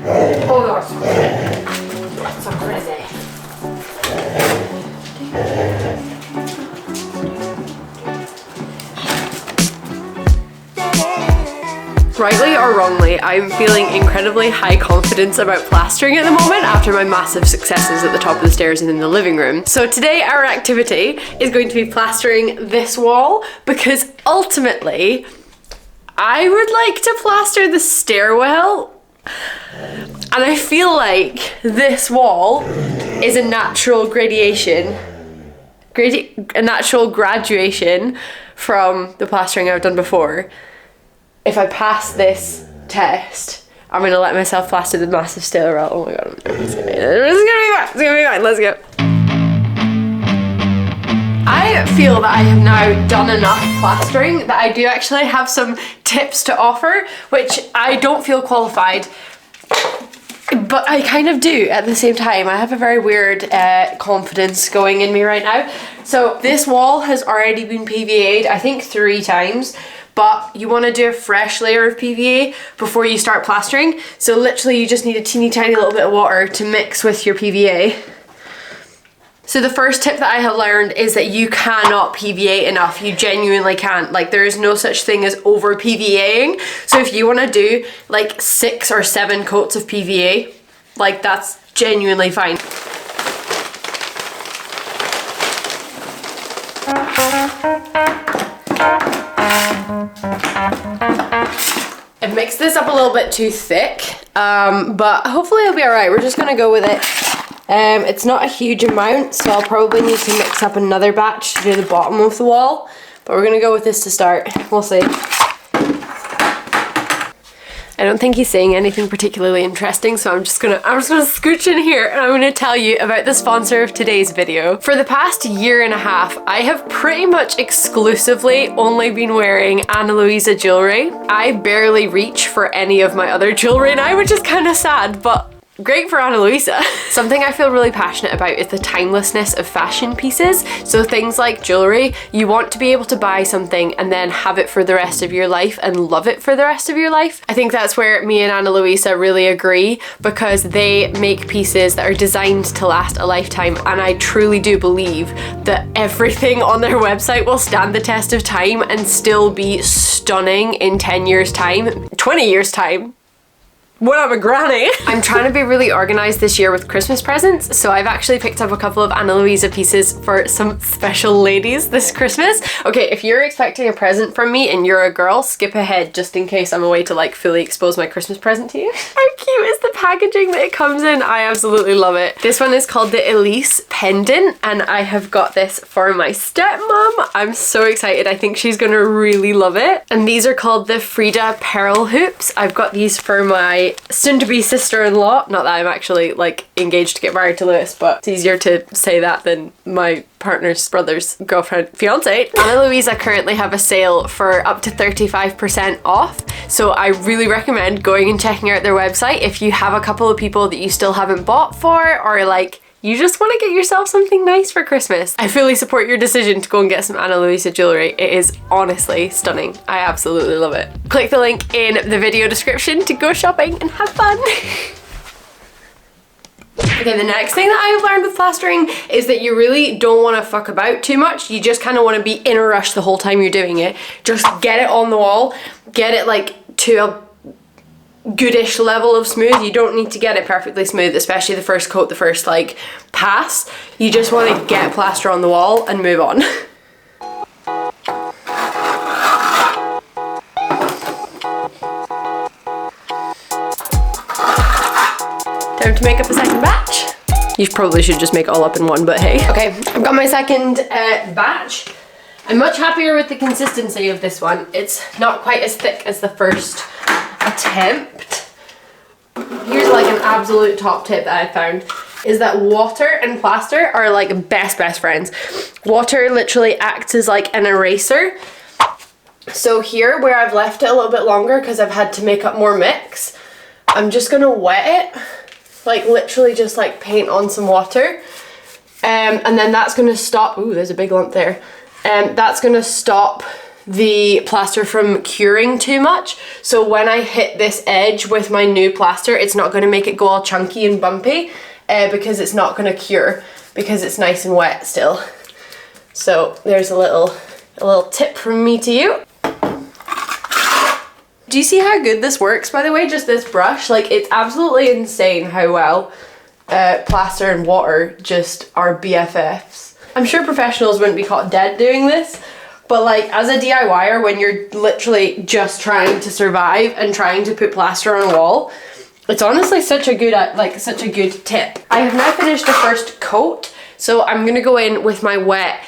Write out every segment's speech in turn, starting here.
Oh gosh. That's so crazy. Rightly or wrongly, I'm feeling incredibly high confidence about plastering at the moment after my massive successes at the top of the stairs and in the living room. So today our activity is going to be plastering this wall because ultimately I would like to plaster the stairwell, and I feel like this wall is a natural graduation from the plastering I've done before. If I pass this test, I'm gonna let myself plaster the massive stairwell. Oh my god, it's gonna be fine, let's go. I feel that I have now done enough plastering that I do actually have some tips to offer, which I don't feel qualified, but I kind of do at the same time. I have a very weird confidence going in me right now. So this wall has already been PVA'd, I think 3 times, but you want to do a fresh layer of PVA before you start plastering. So literally you just need a teeny tiny little bit of water to mix with your PVA. So the first tip that I have learned is that you cannot PVA enough. You genuinely can't. Like, there is no such thing as over PVAing. So if you want to do like 6 or 7 coats of PVA, like, that's genuinely fine. I've mixed this up a little bit too thick, but hopefully it'll be alright. We're just gonna go with it. It's not a huge amount, so I'll probably need to mix up another batch to do the bottom of the wall, but we're gonna go with this to start. We'll see. I don't think he's saying anything particularly interesting, so I'm just gonna scooch in here and I'm gonna tell you about the sponsor of today's video. For the past 1.5 years, I have pretty much exclusively only been wearing Ana Luisa jewelry. I barely reach for any of my other jewelry now, which is kind of sad, but great for Ana Luisa. Something I feel really passionate about is the timelessness of fashion pieces. So things like jewelry, you want to be able to buy something and then have it for the rest of your life and love it for the rest of your life. I think that's where me and Ana Luisa really agree, because they make pieces that are designed to last a lifetime, and I truly do believe that everything on their website will stand the test of time and still be stunning in 10 years time, 20 years time. When I'm a granny. I'm trying to be really organized this year with Christmas presents, so I've actually picked up a couple of Ana Luisa pieces for some special ladies this Christmas. Okay, if you're expecting a present from me and you're a girl, skip ahead just in case I'm away to like fully expose my Christmas present to you. How cute is the packaging that it comes in? I absolutely love it. This one is called the Elise pendant, and I have got this for my stepmom. I'm so excited. I think she's gonna really love it. And these are called the Frida pearl hoops. I've got these for my soon-to-be sister-in-law. Not that I'm actually like engaged to get married to Lewis, but it's easier to say that than my partner's brother's girlfriend, fiance. Ana Luisa currently have a sale for up to 35% off, so I really recommend going and checking out their website if you have a couple of people that you still haven't bought for, or like you just want to get yourself something nice for Christmas. I fully support your decision to go and get some Ana Luisa jewelry. It is honestly stunning. I absolutely love it. Click the link in the video description to go shopping and have fun. Okay, the next thing that I've learned with plastering is that you really don't want to fuck about too much. You just kind of want to be in a rush the whole time you're doing it. Just get it on the wall, get it like to a goodish level of smooth. You don't need to get it perfectly smooth, especially the first coat, the first like pass. You just want to get plaster on the wall and move on. Time to make up a second batch. You probably should just make all up in one, but hey. Okay, I've got my second batch. I'm much happier with the consistency of this one. It's not quite as thick as the first attempt. Here's like an absolute top tip that I found, is that water and plaster are like best friends. Water literally acts as like an eraser. So here, where I've left it a little bit longer because I've had to make up more mix, I'm just gonna wet it, like literally just like paint on some water, and then that's gonna stop. Ooh, there's a big lump there. That's gonna stop the plaster from curing too much. So when I hit this edge with my new plaster, it's not going to make it go all chunky and bumpy because it's not going to cure because it's nice and wet still. So there's a little tip from me to you. Do you see how good this works, by the way? Just this brush, like it's absolutely insane how well plaster and water just are BFFs. I'm sure professionals wouldn't be caught dead doing this, but like as a DIYer, when you're literally just trying to survive and trying to put plaster on a wall, it's honestly such a good tip. I have now finished the first coat, so I'm gonna go in with my wet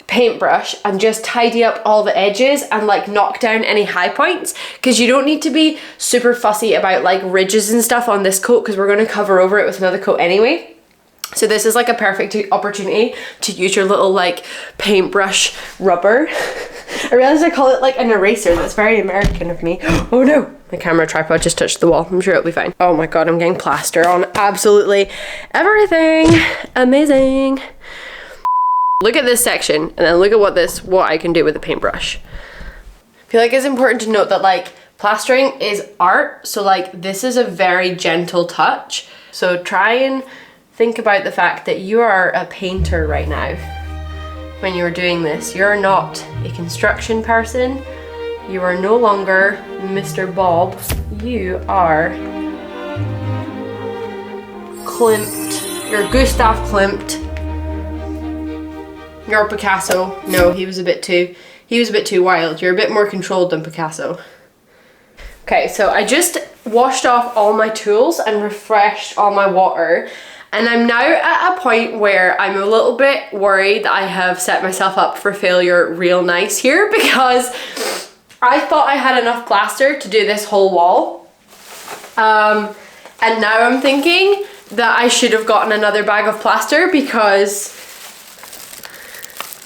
paintbrush and just tidy up all the edges and like knock down any high points, because you don't need to be super fussy about like ridges and stuff on this coat because we're going to cover over it with another coat anyway. So this is like a perfect opportunity to use your little like paintbrush rubber. I realized I call it like an eraser. That's very American of me. Oh no, my camera tripod just touched the wall. I'm sure it'll be fine. Oh my god, I'm getting plaster on absolutely everything. Amazing. Look at this section and then look at what I can do with a paintbrush. I feel like it's important to note that like plastering is art, so like this is a very gentle touch. So try and think about the fact that you are a painter right now when you are doing this. You're not a construction person. You are no longer Mr. Bob. You are Klimt. You're Gustav Klimt. You're Picasso. No, he was a bit too wild. You're a bit more controlled than Picasso. Okay, so I just washed off all my tools and refreshed all my water, and I'm now at a point where I'm a little bit worried that I have set myself up for failure real nice here, because I thought I had enough plaster to do this whole wall, and now I'm thinking that I should have gotten another bag of plaster, because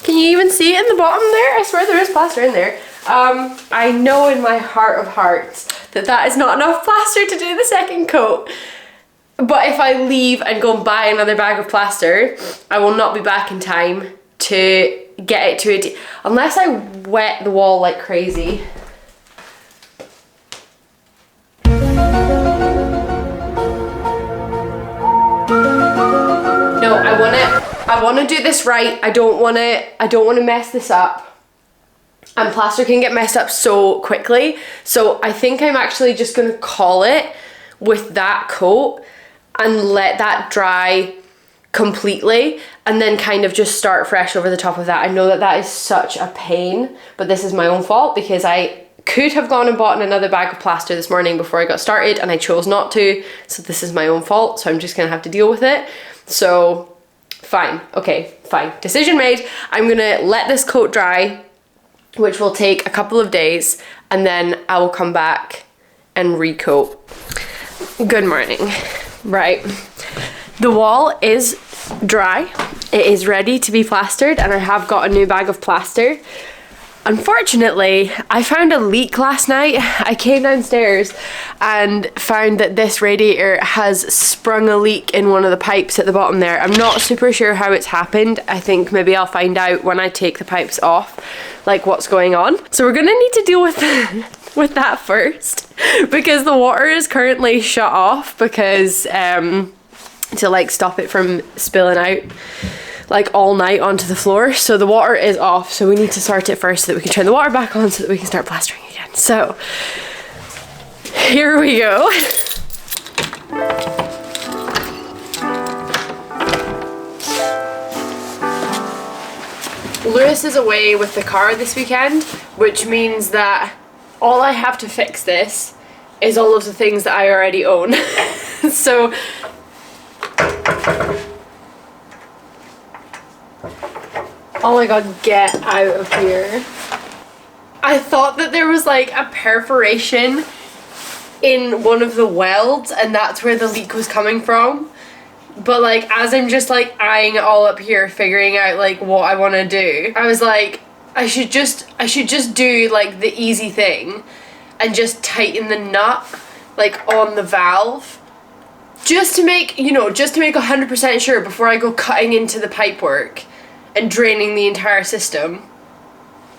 can you even see it in the bottom there? I swear there is plaster in there. I know in my heart of hearts that that is not enough plaster to do the second coat. But if I leave and go and buy another bag of plaster, I will not be back in time to get it to it. Unless I wet the wall like crazy. No, I want to do this right. I don't want to mess this up. And plaster can get messed up so quickly. So I think I'm actually just going to call it with that coat and let that dry completely, and then kind of just start fresh over the top of that. I know that that is such a pain, but this is my own fault, because I could have gone and bought another bag of plaster this morning before I got started, and I chose not to. So this is my own fault. So I'm just going to have to deal with it. So fine. Okay, fine. Decision made. I'm going to let this coat dry, which will take a couple of days, and then I will come back and recoat. Good morning. Right. The wall is dry. It is ready to be plastered, and I have got a new bag of plaster. Unfortunately, I found a leak last night. I came downstairs and found that this radiator has sprung a leak in one of the pipes at the bottom there. I'm not super sure how it's happened. I think maybe I'll find out when I take the pipes off, like what's going on. So we're gonna need to deal with that first, because the water is currently shut off because to like stop it from spilling out like all night onto the floor. So the water is off, so we need to start it first so that we can turn the water back on so that we can start plastering again. So here we go. Lewis is away with the car this weekend, which means that all I have to fix this is all of the things that I already own. So oh my god, get out of here. I thought that there was like a perforation in one of the welds and that's where the leak was coming from. But like, as I'm just like eyeing it all up here, figuring out like what I want to do, I was like, I should just do like the easy thing and just tighten the nut like on the valve. Just to make, you know, just to make 100% sure before I go cutting into the pipework and draining the entire system.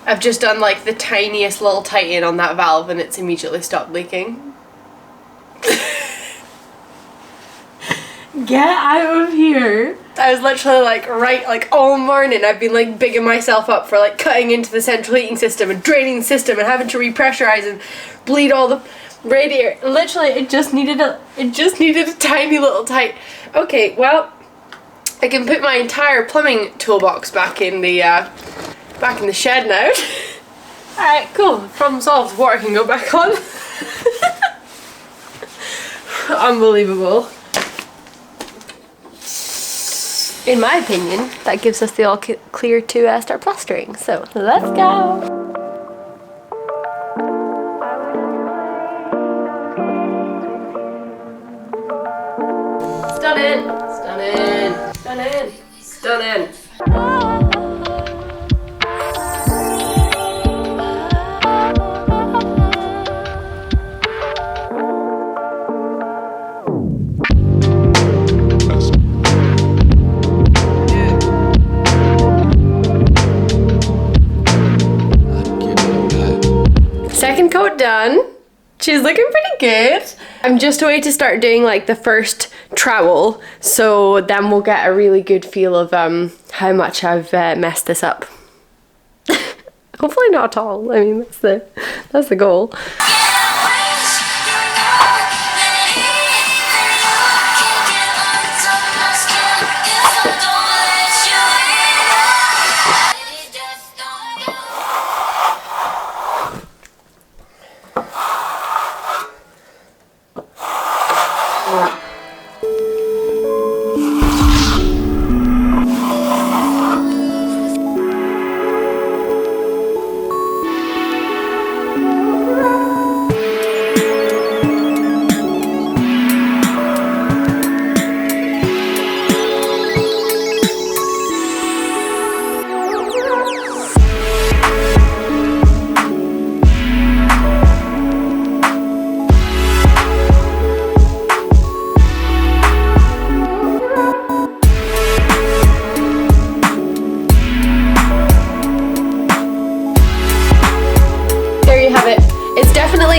I've just done like the tiniest little tighten on that valve and it's immediately stopped leaking. Get out of here. I was literally like all morning I've been like bigging myself up for like cutting into the central heating system and draining the system and having to repressurize and bleed all the radiator. Literally it just needed a tiny little tight. Okay, well, I can put my entire plumbing toolbox back in the shed now. Alright, cool. Problem solved. Water can go back on. Unbelievable. In my opinion, that gives us the all clear to start plastering. So let's go. Stunning, stunning, stunning, stunning. Second coat done. She's looking pretty good. I'm just away to start doing like the first trowel, so then we'll get a really good feel of how much I've messed this up. Hopefully not at all. I mean, that's the goal.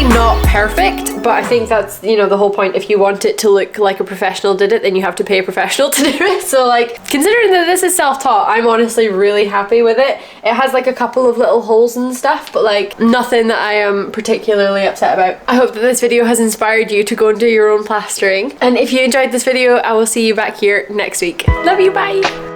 Not perfect, but I think that's, you know, the whole point. If you want it to look like a professional did it, then you have to pay a professional to do it. So like, considering that this is self-taught, I'm honestly really happy with it. It has like a couple of little holes and stuff, but like nothing that I am particularly upset about. I hope that this video has inspired you to go and do your own plastering. And if you enjoyed this video, I will see you back here next week. Love you, bye!